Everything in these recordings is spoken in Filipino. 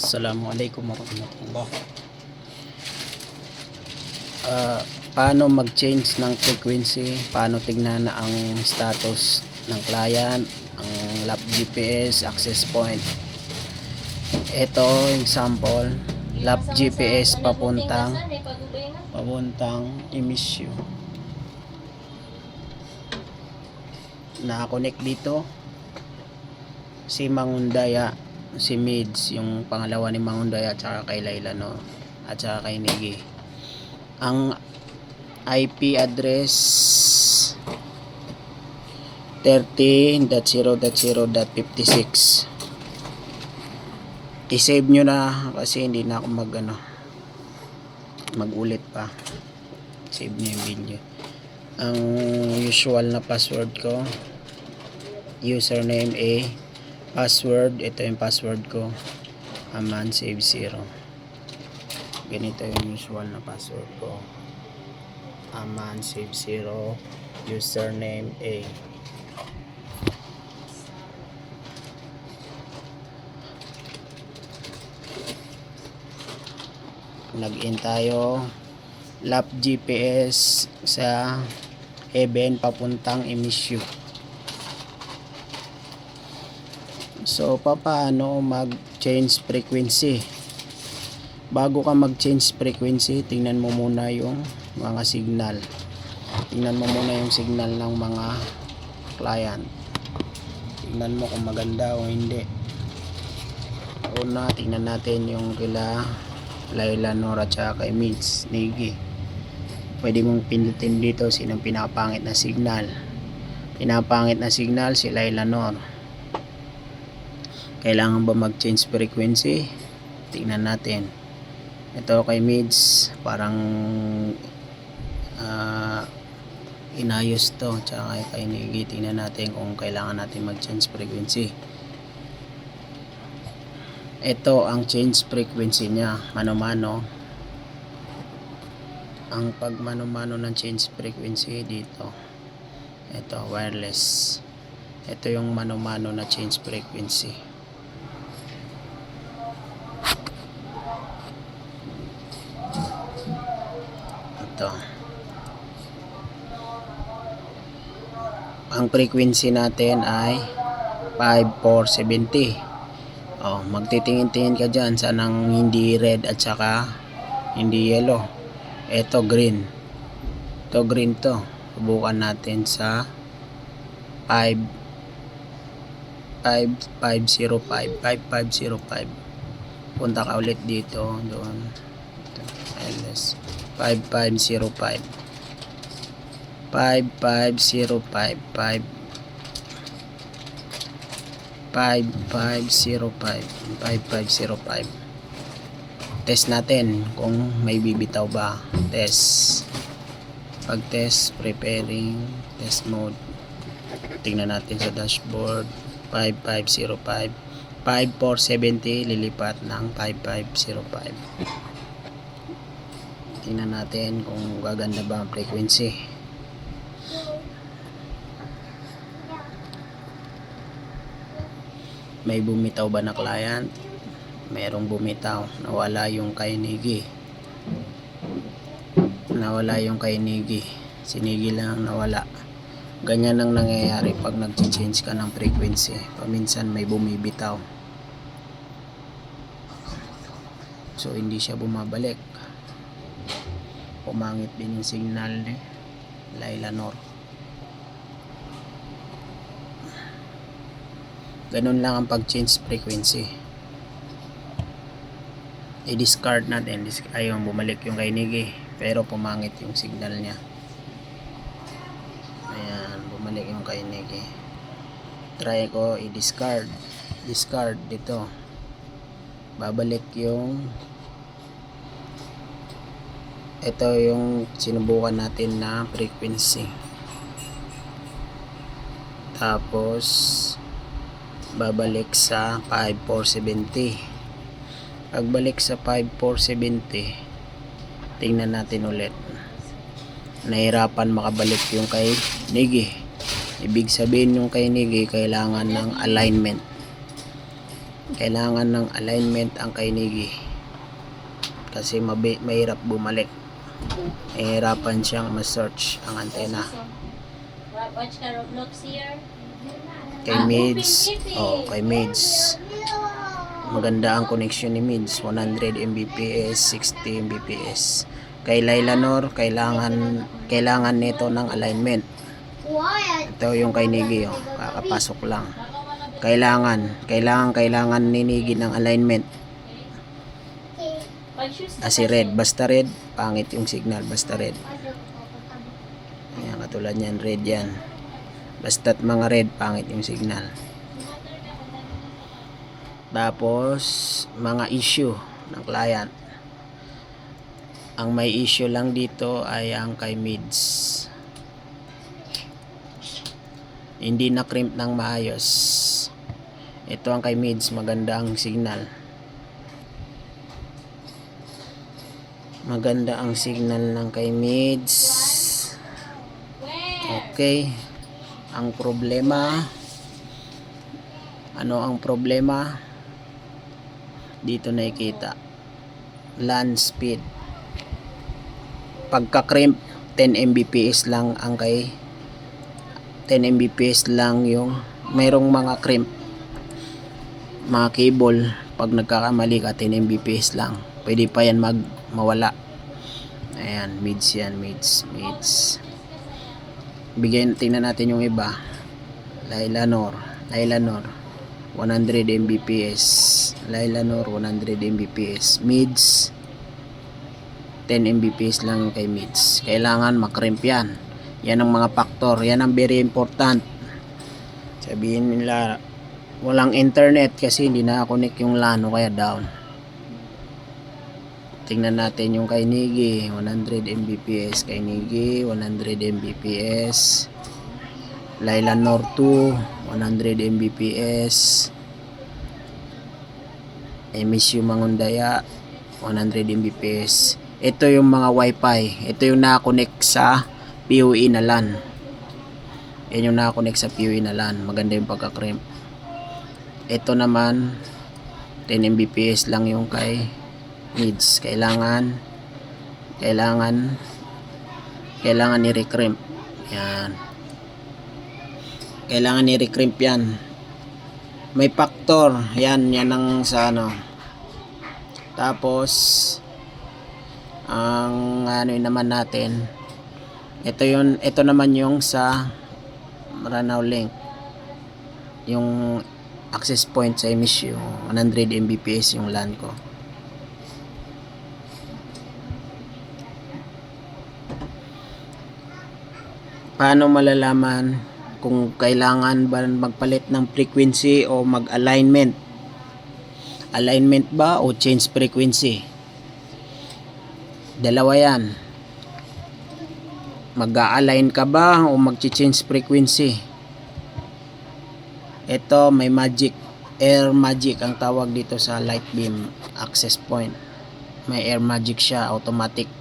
Assalamualaikum warahmatullah. Paano mag-change ng frequency? Paano tignan na ang status ng client, ang lap GPS, access point? Ito, example, lap GPS papuntang emisyo. Nakakonect dito si Mangundaya, si Mids, yung pangalawa ni Mangundaya, at saka kay Layla, no? At saka kay Nigi. Ang IP address 30.0.0.56. I-save nyo na kasi hindi na ako magulit pa. Save nyo yung video. Ang usual na password ko, username A, password, ito yung password ko, aman save 0. Ganito yung usual na password ko, aman save 0, username A. Login tayo, lap GPS sa Heaven papuntang emisyo. So paano mag-change frequency? Bago ka mag-change frequency, tingnan mo muna yung mga signal. Tingnan mo muna yung signal ng mga client. Tingnan mo kung maganda o hindi. Una, tingnan natin yung kila Layla, Nora, tsaka kay Mids, Nigi. Pwede mong pindutin dito sinong pinapangit na signal. Pinapangit na signal si Layla, Nora. Kailangan ba mag-change frequency? Tingnan natin. Ito kay Mids, parang inayos to. Tsaka kay Nigi, tingnan natin kung kailangan natin mag-change frequency. Ito ang change frequency niya, mano-mano. Ang pag mano-mano ng change frequency dito, ito wireless. Ito yung mano-mano na change frequency. Ito. Ang frequency natin ay 5470. Magtitingin-tingin ka dyan sa nang hindi red at saka hindi yellow. Ito green. Ito green to. Subukan natin sa 5505. Punta ka ulit dito, doon. LS 5505. 5505. Test natin kung may bibitaw ba. Test. Pag test, preparing, test mode. Tingnan natin sa dashboard. 5505. 5470 lilipat ng 5505. Tingnan natin kung gaganda ba ang frequency. May bumitaw ba na client? Merong bumitaw. Nawala yung kay Nigi. Si Nigi lang nawala. Ganyan ang nangyayari pag nag-change ka ng frequency. Paminsan may bumibitaw. So hindi siya bumabalik. Pumangit din yung signal ni Layla, Nor. Ganun lang ang pag-change frequency. I-discard natin. Ayun, bumalik yung kay Nigi, pero pumangit yung signal niya. Ayan, bumalik yung kay Nigi. Try ko i-discard. Discard dito. Babalik yung, ito yung sinubukan natin na frequency. Tapos babalik sa 5470. Pagbalik sa 5470, tingnan natin ulit. Nahirapan makabalik yung kay Nigi. Ibig sabihin yung kay Nigi kailangan ng alignment. Kailangan ng alignment ang kay Niggy. Kasi mahirap bumalik. Mahirapan siyang ma-search ang antena. Watch ka Roblox here. Kay Mids, kay Mids. Maganda ang connection ni Mids, 100 Mbps, 60 Mbps. Kay Lailanor, kailangan nito ng alignment. Ito yung kay Niggy, kakapasok lang. Kailangan ni Niggy ng alignment. Kasi red, basta red, pangit yung signal, basta red. Ayan, katulad yan, red yan. Basta't mga red, pangit yung signal. Tapos, mga issue ng client. Ang may issue lang dito ay ang kay Mids. Hindi na crimp ng maayos. Ito ang kay Mids, maganda ang signal. Maganda ang signal ng kay Mids. Okay. Ang problema, ano ang problema? Dito nakikita. LAN speed. Pagka-crimp, 10 Mbps lang ang kay 10 Mbps lang yung mayroong mga crimp. Mga cable, pag nagkakamali ka, 10 Mbps lang. Pwede pa yan mawala. Ayan, Mids yan, Mids. Tingnan natin yung iba. Lailanor 100 Mbps. Lailanor 100 Mbps. Mids 10 Mbps lang kay Mids. Kailangan makrimp yan. Yan ang mga factor. Yan ang very important. Sabihin nila walang internet kasi hindi na-connect yung LAN o kaya down. Tingnan natin yung kay Niggy, 100 Mbps. Kay Niggy, 100 Mbps. Lailanor 2, 100 Mbps. MSU Mangundaya, 100 Mbps. Ito yung mga wifi. Ito yung nakakonect sa PoE na LAN. Yan yung nakakonect sa PoE na LAN. Maganda yung pagka-crimp. Ito naman, 10 Mbps lang yung kay Mids. Kailangan i-recrimp. Yan. Kailangan i-recrimp yan. May factor. Yan ang sa ano. Tapos ang ano naman natin. Ito naman yung sa Maranao Link. Yung access point sa MSU, 100 Mbps yung LAN ko. Paano malalaman kung kailangan ba magpalit ng frequency o mag-alignment? Alignment ba o change frequency? Dalawa yan. Mag-a-align ka ba o mag-change frequency? Ito may magic, air magic ang tawag dito sa light beam access point. May air magic siya, automatic.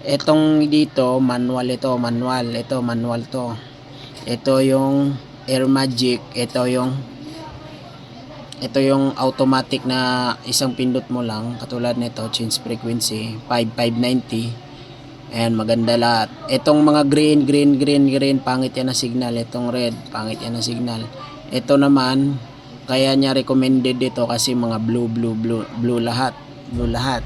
Etong dito, manual ito, manual. Ito, manual to. Ito yung air magic. Ito yung automatic na isang pindot mo lang. Katulad nito, change frequency, 5590. Ayan, maganda lahat. Itong mga green, pangit yan na signal. Itong red, pangit yan na signal. Ito naman, kaya niya recommended dito kasi mga blue lahat. Blue lahat.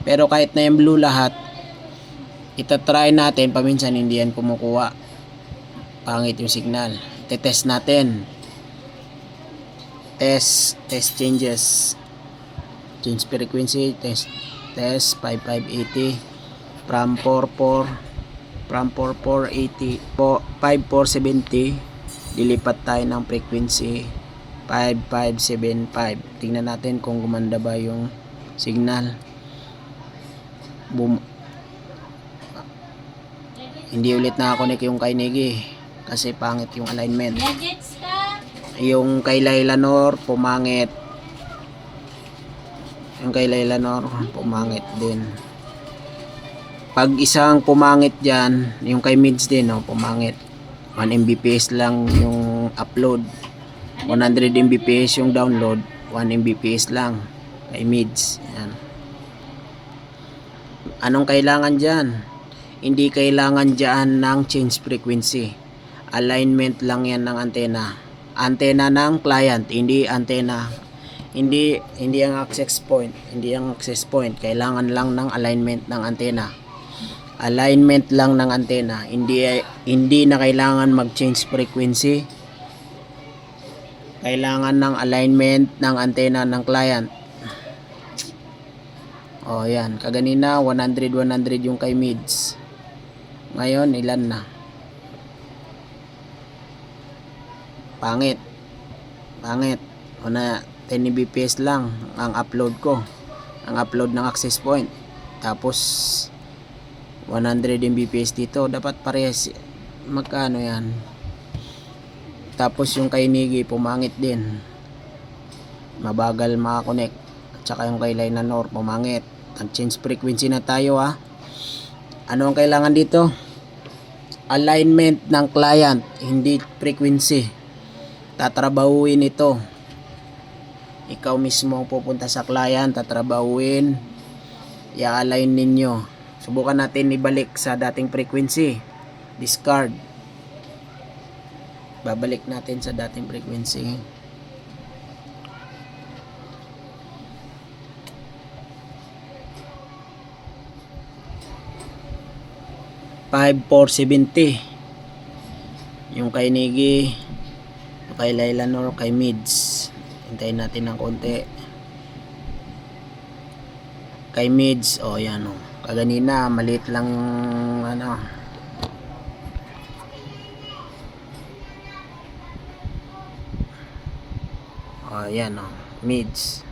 Pero kahit na yung blue lahat, itatry natin, paminsan hindi yan kumukuha. Pangit yung signal. Tetest natin. Test changes. Change frequency, test 5580 from 5470 dilipat tayo ng frequency 5575. Tingnan natin kung gumanda ba yung signal. Hindi ulit nakakonek yung kay Niggy kasi pangit yung alignment. Yung kay Lailanor pumangit. Yung kay Lailanor pumangit din. Pag isang pumangit dyan, yung kay Mids din pumangit. 1 Mbps lang yung upload, 100 Mbps yung download. 1 Mbps lang kay mids. Yan. Anong kailangan dyan? Hindi kailangan dyan ng change frequency. Alignment lang yan ng antena. Antena ng client, hindi antena. Hindi ang access point. Hindi ang access point. Kailangan lang ng alignment ng antena. Alignment lang ng antena. Hindi na kailangan mag-change frequency. Kailangan ng alignment ng antena ng client. O yan, kaganina 100 yung kay mids. Ngayon ilan na? Pangit. Una 10 Mbps lang ang upload ko. Ang upload ng access point. Tapos 100 Mbps dito. Dapat parehas. Magkano yan? Tapos yung kay Nigi pumangit din. Mabagal makakonect. At saka yung kay Lainanor pumangit. Nag-change frequency na tayo ha. Ano ang kailangan dito? Alignment ng client, hindi frequency. Tatrabahuin ito. Ikaw mismo ang pupunta sa client, tatrabahuin. I-align ninyo. Subukan natin ibalik sa dating frequency. Discard. Babalik natin sa dating frequency. 5470 yung kay Nigi, yung kay Lainanor, kay mids. Hintayin natin ng konti. Kay mids, yan o. Kaganina maliit lang ano. Yan o, mids.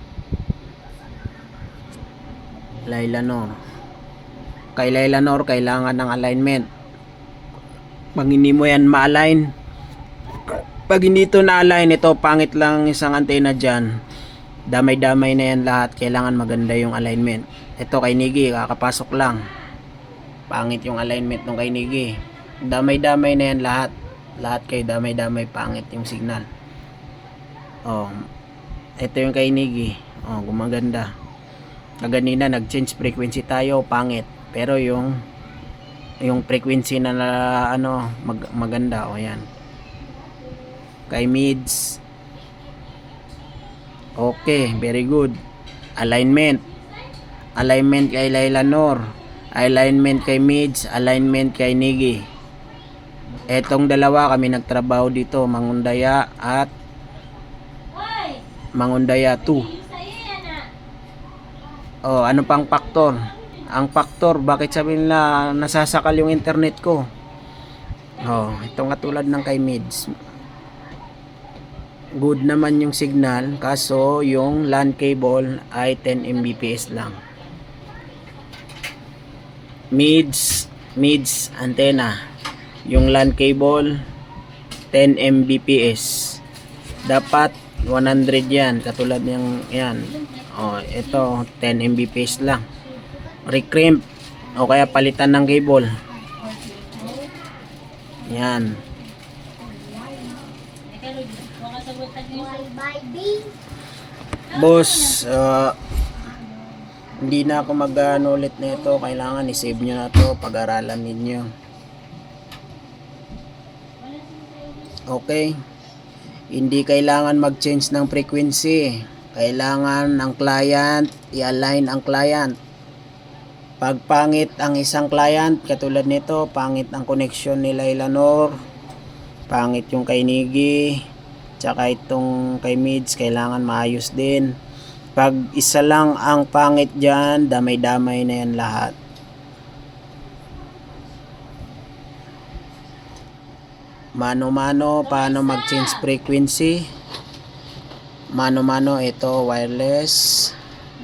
Lainanor. Kay Lainanor kailangan ng alignment. Pag hindi mo yan ma-align, pag hindi ito na-align, ito pangit lang isang antena dyan, damay-damay na yan lahat. Kailangan maganda yung alignment. Ito kay Nigi, kakapasok lang, pangit yung alignment ng kay Nigi. Damay-damay na yan lahat. Lahat kay damay-damay, pangit yung signal. Ito yung kay Nigi, gumaganda. Kaganina nag-change frequency tayo, pangit. Pero yung frequency na maganda yan. Kay mids, okay, very good. Alignment kay Lainanor, alignment kay mids, alignment kay Nigi. Etong dalawa kami nagtrabaho dito, Mangundaya at Mangundaya 2. Ano pang factor? Ang factor, bakit sabihin nila nasasakal yung internet ko? Itong katulad ng kay mids. Good naman yung signal, kaso yung LAN cable ay 10 Mbps lang. Mids antenna. Yung LAN cable 10 Mbps. Dapat 100 yan, katulad ng yan. Ito 10 Mbps lang. Recrimp o kaya palitan ng cable. Yan. Boss, hindi na ako mag-ano ulit na ito. Kailangan i-save nyo na ito, pag-aralan ninyo. Okay. Hindi kailangan mag-change ng frequency. Kailangan ng client, i-align ang client. Pag pangit ang isang client, katulad nito, pangit ang connection ni Lainanor, pangit yung kay Nigi, tsaka itong kay mids, kailangan maayos din. Pag isa lang ang pangit dyan, damay-damay na yan lahat. Mano-mano, paano mag-change frequency? Mano-mano, ito wireless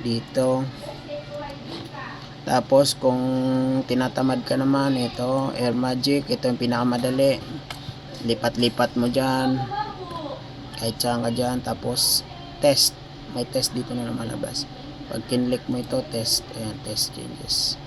dito. Tapos kung tinatamad ka naman, ito Air Magic, ito yung pinakamadali. Lipat-lipat mo dyan, kahit saan ka dyan. Tapos test, may test dito na lumalabas. Pag kinlik mo ito, test, ayan, test changes.